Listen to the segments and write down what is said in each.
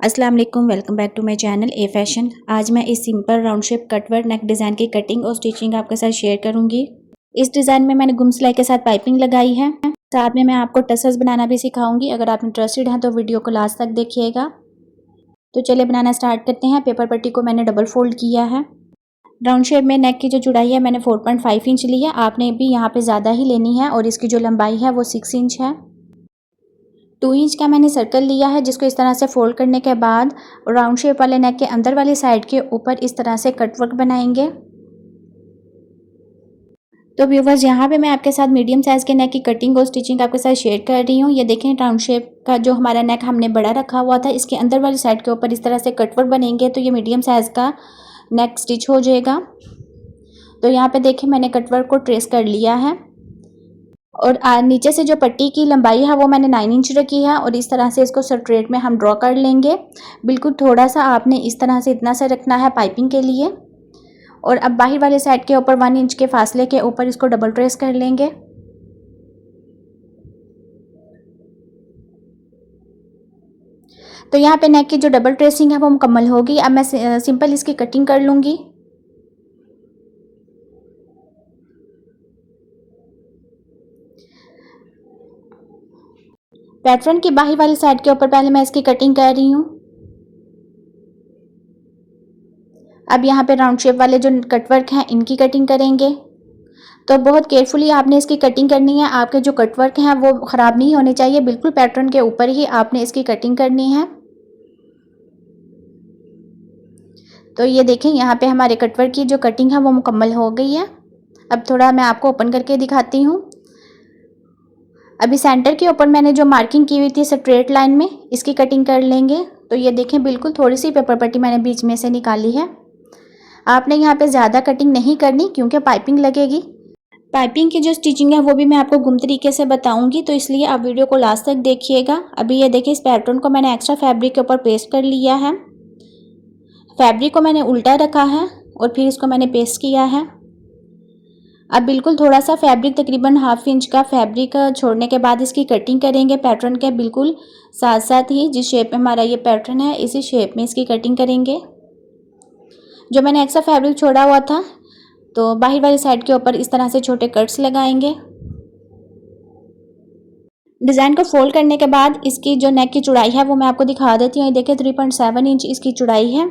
अस्सलाम वालेकुम, welcome back to my channel a fashion. आज मैं इस simple round shape cutwork neck design की कटिंग और स्टिचिंग आपके साथ शेयर करूंगी। इस डिज़ाइन में मैंने गुम सिलाई के साथ पाइपिंग लगाई है। साथ में मैं आपको टसल्स बनाना भी सिखाऊंगी। अगर आप इंटरेस्टेड हैं तो वीडियो को लास्ट तक देखिएगा। तो चलिए बनाना स्टार्ट करते हैं। पेपर पट्टी को मैंने डबल फोल्ड किया है। राउंड शेप में नेक की जो चौड़ाई है मैंने 4.5 इंच ली है। आपने भी यहाँ पे ज़्यादा ही लेनी है और इसकी जो लंबाई है वो 6 इंच है। 2 इंच का मैंने सर्कल लिया है, जिसको इस तरह से फोल्ड करने के बाद राउंड शेप वाले नेक के अंदर वाली साइड के ऊपर इस तरह से कटवर्क बनाएंगे। तो व्यूवर्स, यहाँ पे मैं आपके साथ मीडियम साइज़ के नेक की कटिंग और स्टिचिंग आपके साथ शेयर कर रही हूँ। ये देखें, राउंड शेप का जो हमारा नेक हमने बड़ा रखा हुआ था, इसके अंदर वाली साइड के ऊपर इस तरह से कटवर्क बनेंगे तो ये मीडियम साइज़ का नेक स्टिच हो जाएगा। तो यहाँ पे देखें, मैंने कटवर्क को ट्रेस कर लिया है और नीचे से जो पट्टी की लंबाई है वो मैंने 9 इंच रखी है और इस तरह से इसको स्ट्रेट में हम ड्रॉ कर लेंगे। बिल्कुल थोड़ा सा आपने इस तरह से इतना सा रखना है पाइपिंग के लिए। और अब बाहर वाले साइड के ऊपर 1 इंच के फासले के ऊपर इसको डबल ट्रेस कर लेंगे। तो यहाँ पे नेक की जो डबल ट्रेसिंग है वो मुकम्मल होगी। अब मैं सिंपल इसकी कटिंग कर लूँगी। पैटर्न की बाहर वाली साइड के ऊपर पहले मैं इसकी कटिंग कर रही हूँ। अब यहाँ पे राउंड शेप वाले जो कटवर्क हैं इनकी कटिंग करेंगे। तो बहुत केयरफुली आपने इसकी कटिंग करनी है। आपके जो कटवर्क हैं वो ख़राब नहीं होने चाहिए, बिल्कुल पैटर्न के ऊपर ही आपने इसकी कटिंग करनी है। तो ये देखें, यहाँ पे हमारे कटवर्क की जो कटिंग है वो मुकम्मल हो गई है। अब थोड़ा मैं आपको ओपन करके दिखाती हूँ। अभी सेंटर के ऊपर मैंने जो मार्किंग की हुई थी स्ट्रेट लाइन में, इसकी कटिंग कर लेंगे। तो ये देखें, बिल्कुल थोड़ी सी पेपर पट्टी मैंने बीच में से निकाली है। आपने यहाँ पे ज़्यादा कटिंग नहीं करनी क्योंकि पाइपिंग लगेगी। पाइपिंग की जो स्टिचिंग है वो भी मैं आपको गुम तरीके से बताऊंगी, तो इसलिए आप वीडियो को लास्ट तक देखिएगा। अभी ये देखिए, इस पैटर्न को मैंने एक्स्ट्रा फैब्रिक के ऊपर पेस्ट कर लिया है। फैब्रिक को मैंने उल्टा रखा है और फिर इसको मैंने पेस्ट किया है। अब बिल्कुल थोड़ा सा फैब्रिक, तकरीबन 1/2 इंच का फैब्रिक छोड़ने के बाद इसकी कटिंग करेंगे। पैटर्न के बिल्कुल साथ साथ ही जिस शेप में हमारा ये पैटर्न है इसी शेप में इसकी कटिंग करेंगे। जो मैंने एक्स्ट्रा फैब्रिक छोड़ा हुआ था, तो बाहर वाली साइड के ऊपर इस तरह से छोटे कट्स लगाएंगे। डिज़ाइन को फोल्ड करने के बाद इसकी जो नेक की चौड़ाई है वो मैं आपको दिखा देती हूँ। ये देखिए, 3.7 इंच इसकी चौड़ाई है।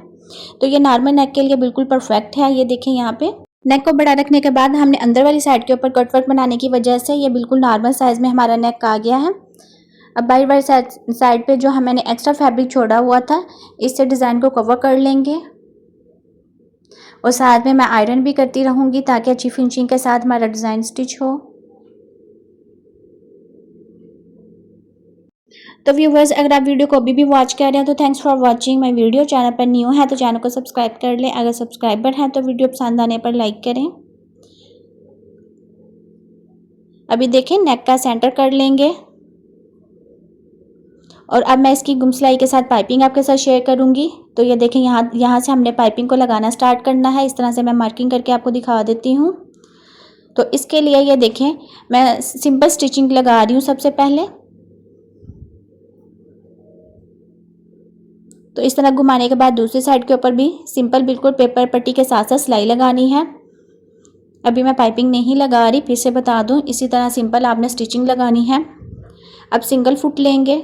तो ये नॉर्मल नेक के लिए बिल्कुल परफेक्ट है। ये देखें, यहाँ पे नेक को बड़ा रखने के बाद हमने अंदर वाली साइड के ऊपर कटवर्क बनाने की वजह से ये बिल्कुल नॉर्मल साइज़ में हमारा नेक आ गया है। अब बाहर वाली साइड पे जो मैंने एक्स्ट्रा फैब्रिक छोड़ा हुआ था, इससे डिज़ाइन को कवर कर लेंगे। और साथ में मैं आयरन भी करती रहूँगी ताकि अच्छी फिनिशिंग के साथ हमारा डिज़ाइन स्टिच हो। तो व्यूवर्स, अगर आप वीडियो को अभी भी वॉच कर रहे हैं तो thanks for watching my video. Channel पर न्यू है तो चैनल को सब्सक्राइब कर लें। अगर सब्सक्राइबर हैं तो वीडियो पसंद आने पर लाइक करें। अभी देखें, नेक का सेंटर कर लेंगे और अब मैं इसकी गुम सिलाई के साथ पाइपिंग आपके साथ शेयर करूंगी। तो ये देखें, यहाँ से हमने पाइपिंग को लगाना स्टार्ट करना है। इस तरह से मैं मार्किंग करके आपको दिखा देती हूँ। तो इसके लिए ये देखें, मैं सिंपल स्टिचिंग लगा रही हूँ सबसे पहले। तो इस तरह घुमाने के बाद दूसरी साइड के ऊपर भी सिंपल बिल्कुल पेपर पट्टी के साथ साथ सिलाई लगानी है। अभी मैं पाइपिंग नहीं लगा रही, फिर से बता दूं, इसी तरह सिंपल आपने स्टिचिंग लगानी है। अब सिंगल फुट लेंगे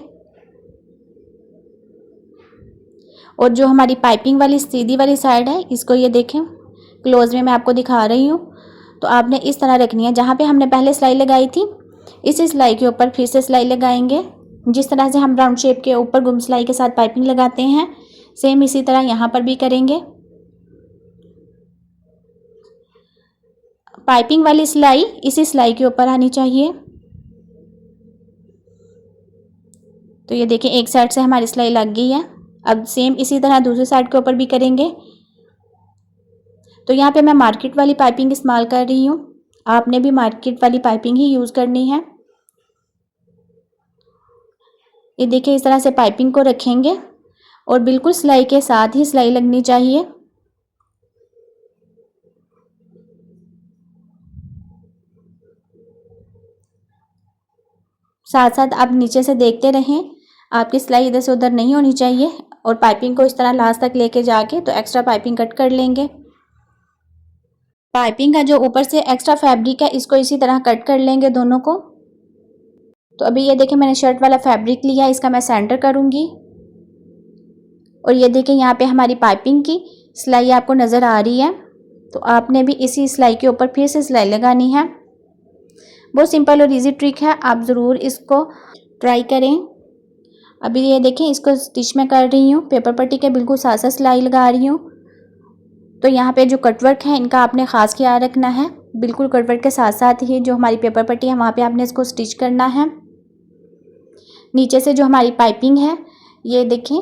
और जो हमारी पाइपिंग वाली सीधी वाली साइड है इसको ये देखें, क्लोज में मैं आपको दिखा रही हूँ। तो आपने इस तरह रखनी है। जहाँ पे हमने पहले सिलाई लगाई थी, इसी सिलाई के ऊपर फिर से सिलाई लगाएंगे। जिस तरह से हम राउंड शेप के ऊपर गुम सिलाई के साथ पाइपिंग लगाते हैं, सेम इसी तरह यहाँ पर भी करेंगे। पाइपिंग वाली सिलाई इसी सिलाई के ऊपर आनी चाहिए। तो ये देखिए, एक साइड से हमारी सिलाई लग गई है। अब सेम इसी तरह दूसरी साइड के ऊपर भी करेंगे। तो यहाँ पे मैं मार्केट वाली पाइपिंग इस्तेमाल कर रही हूँ। आपने भी मार्केट वाली पाइपिंग ही यूज़ करनी है। ये देखिए, इस तरह से पाइपिंग को रखेंगे और बिल्कुल सिलाई के साथ ही सिलाई लगनी चाहिए। साथ साथ आप नीचे से देखते रहें, आपकी सिलाई इधर से उधर नहीं होनी चाहिए। और पाइपिंग को इस तरह लास्ट तक लेके जाके तो एक्स्ट्रा पाइपिंग कट कर लेंगे। पाइपिंग का जो ऊपर से एक्स्ट्रा फैब्रिक है इसको इसी तरह कट कर लेंगे दोनों को। तो अभी ये देखें मैंने शर्ट वाला फैब्रिक लिया, इसका मैं सेंटर करूँगी। और ये देखें यहाँ पे हमारी पाइपिंग की सिलाई आपको नज़र आ रही है, तो आपने भी इसी सिलाई के ऊपर फिर से सिलाई लगानी है। बहुत सिंपल और इजी ट्रिक है, आप ज़रूर इसको ट्राई करें। अभी ये देखें इसको स्टिच में कर रही हूँ, पेपर पट्टी के बिल्कुल साथ साथ सिलाई लगा रही हूँ। तो यहाँ पे जो कटवर्क है इनका आपने ख़ास ख्याल रखना है, बिल्कुल कटवर्क के साथ साथ ही जो हमारी पेपर पट्टी है वहाँ पे आपने इसको स्टिच करना है। नीचे से जो हमारी पाइपिंग है ये देखें,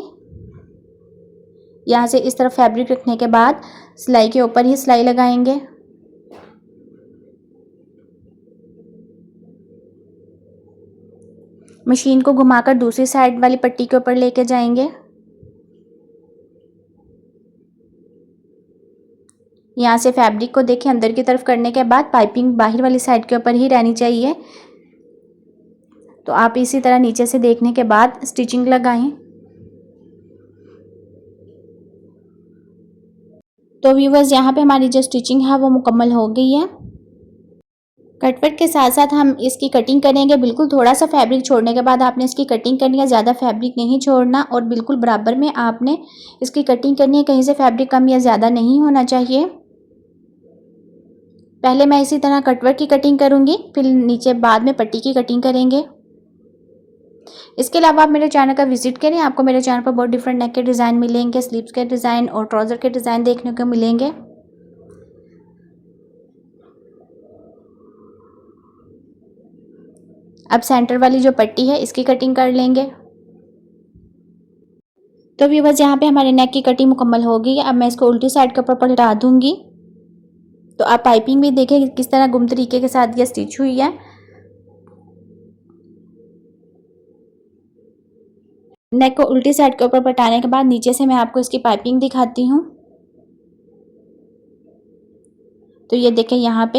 यहाँ से इस तरफ फैब्रिक रखने के बाद सिलाई के ऊपर ही सिलाई लगाएंगे। मशीन को घुमाकर दूसरी साइड वाली पट्टी के ऊपर लेके जाएंगे। यहाँ से फैब्रिक को देखें अंदर की तरफ करने के बाद पाइपिंग बाहर वाली साइड के ऊपर ही रहनी चाहिए। तो आप इसी तरह नीचे से देखने के बाद स्टिचिंग लगाएं। तो व्यूअर्स यहाँ पे हमारी जो स्टिचिंग है वो मुकम्मल हो गई है। कटवर्क के साथ साथ हम इसकी कटिंग करेंगे। बिल्कुल थोड़ा सा फैब्रिक छोड़ने के बाद आपने इसकी कटिंग करनी है, ज़्यादा फैब्रिक नहीं छोड़ना और बिल्कुल बराबर में आपने इसकी कटिंग करनी है, कहीं से फैब्रिक कम या ज़्यादा नहीं होना चाहिए। पहले मैं इसी तरह कटवर्क की कटिंग करूँगी, फिर नीचे बाद में पट्टी की कटिंग करेंगे। इसके अलावा आप मेरे चैनल का विजिट करें, आपको मेरे चैनल पर बहुत डिफरेंट नेक के डिज़ाइन मिलेंगे, स्लीव्स के डिज़ाइन और ट्राउज़र के डिज़ाइन देखने को मिलेंगे। अब सेंटर वाली जो पट्टी है इसकी कटिंग कर लेंगे। तो व्यूअर्स यहाँ पे हमारे नेक की कटिंग मुकम्मल हो गई है। अब मैं इसको उल्टी साइड के ऊपर पलटा दूंगी। तो आप पाइपिंग भी देखें किस तरह गुम तरीके के साथ ये स्टिच हुई है। नेक को उल्टी साइड के ऊपर पलटाने के बाद नीचे से मैं आपको इसकी पाइपिंग दिखाती हूँ। तो ये देखें यहाँ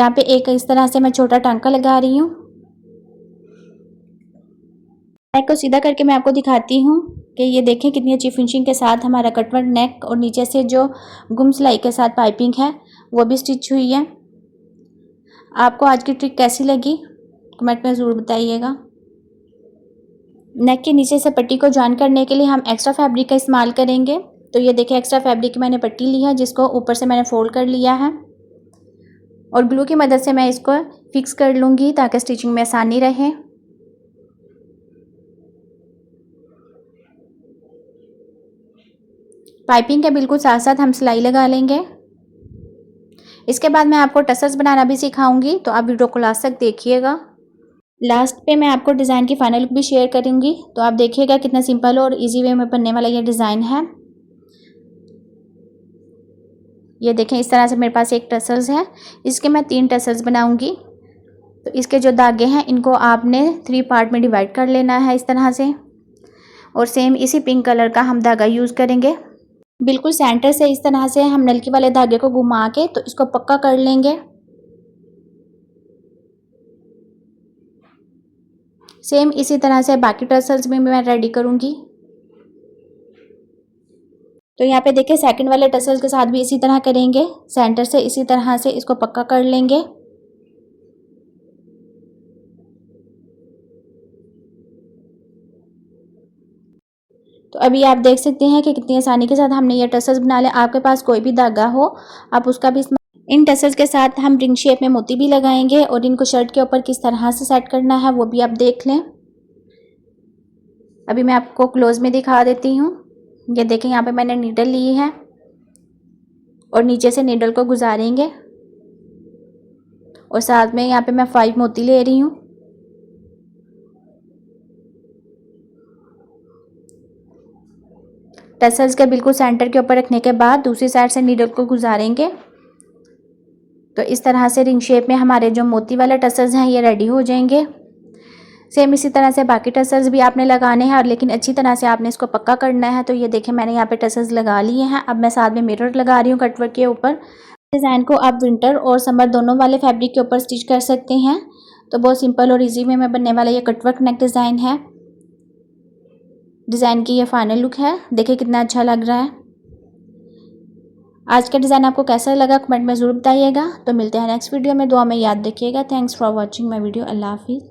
पे एक इस तरह से मैं छोटा टांका लगा रही हूँ। नेक को सीधा करके मैं आपको दिखाती हूँ कि ये देखें कितनी अच्छी फिनिशिंग के साथ हमारा कटवर्क नेक और नीचे से जो गुम सिलाई के साथ पाइपिंग है वो भी स्टिच हुई है। आपको आज की ट्रिक कैसी लगी कमेंट में ज़रूर बताइएगा। नेक के नीचे से पट्टी को जॉइन करने के लिए हम एक्स्ट्रा फैब्रिक का इस्तेमाल करेंगे। तो ये देखें एक्स्ट्रा फैब्रिक की मैंने पट्टी ली है जिसको ऊपर से मैंने फोल्ड कर लिया है और ग्लू की मदद से मैं इसको फिक्स कर लूँगी ताकि स्टिचिंग में आसानी रहे। पाइपिंग के बिल्कुल साथ साथ हम सिलाई लगा लेंगे। इसके बाद मैं आपको टसल्स बनाना भी सिखाऊंगी, तो आप वीडियो को लास्ट तक देखिएगा। लास्ट पे मैं आपको डिज़ाइन की फाइनल लुक भी शेयर करूंगी, तो आप देखिएगा कितना सिंपल और इजी वे में बनने वाला ये डिज़ाइन है। ये देखें इस तरह से मेरे पास एक टसल्स है, इसके मैं 3 टसल्स बनाऊंगी। तो इसके जो धागे हैं इनको आपने 3 पार्ट में डिवाइड कर लेना है इस तरह से, और सेम इसी पिंक कलर का हम धागा यूज़ करेंगे। बिल्कुल सेंटर से इस तरह से हम नलकी वाले धागे को घुमा के तो इसको पक्का कर लेंगे। सेम इसी तरह से बाकी टसल्स भी मैं रेडी करूंगी। तो यहाँ पे देखिए सेकंड वाले टसल्स के साथ भी इसी तरह करेंगे, सेंटर से इसी तरह से इसको पक्का कर लेंगे। तो अभी आप देख सकते हैं कि कितनी आसानी के साथ हमने ये टसल्स बना लिया। आपके पास कोई भी धागा हो आप उसका भी इन टसल्स के साथ हम रिंग शेप में मोती भी लगाएंगे और इनको शर्ट के ऊपर किस तरह से सेट करना है वो भी आप देख लें। अभी मैं आपको क्लोज में दिखा देती हूँ। ये देखें यहाँ पे मैंने नीडल ली है और नीचे से नीडल को गुजारेंगे और साथ में यहाँ पे मैं 5 मोती ले रही हूँ। टसल्स के बिल्कुल सेंटर के ऊपर रखने के बाद दूसरी साइड से नीडल को गुजारेंगे। तो इस तरह से रिंग शेप में हमारे जो मोती वाले टसल्स हैं ये रेडी हो जाएंगे। सेम इसी तरह से बाकी टसल्स भी आपने लगाने हैं, और लेकिन अच्छी तरह से आपने इसको पक्का करना है। तो ये देखें मैंने यहाँ पे टसल्स लगा लिए हैं। अब मैं साथ में मिरर लगा रही हूँ कटवर्क के ऊपर। डिज़ाइन को आप विंटर और समर दोनों वाले फैब्रिक के ऊपर स्टिच कर सकते हैं। तो बहुत सिंपल और ईजी वे में बनने वाला ये कटवर्क नेक डिज़ाइन है। डिज़ाइन की ये फाइनल लुक है। देखिए कितना अच्छा लग रहा है। आज का डिज़ाइन आपको कैसा लगा कमेंट में ज़रूर बताइएगा। तो मिलते हैं नेक्स्ट वीडियो में। दुआ में याद रखिएगा। Thanks for watching my video. अल्लाह हाफिज़।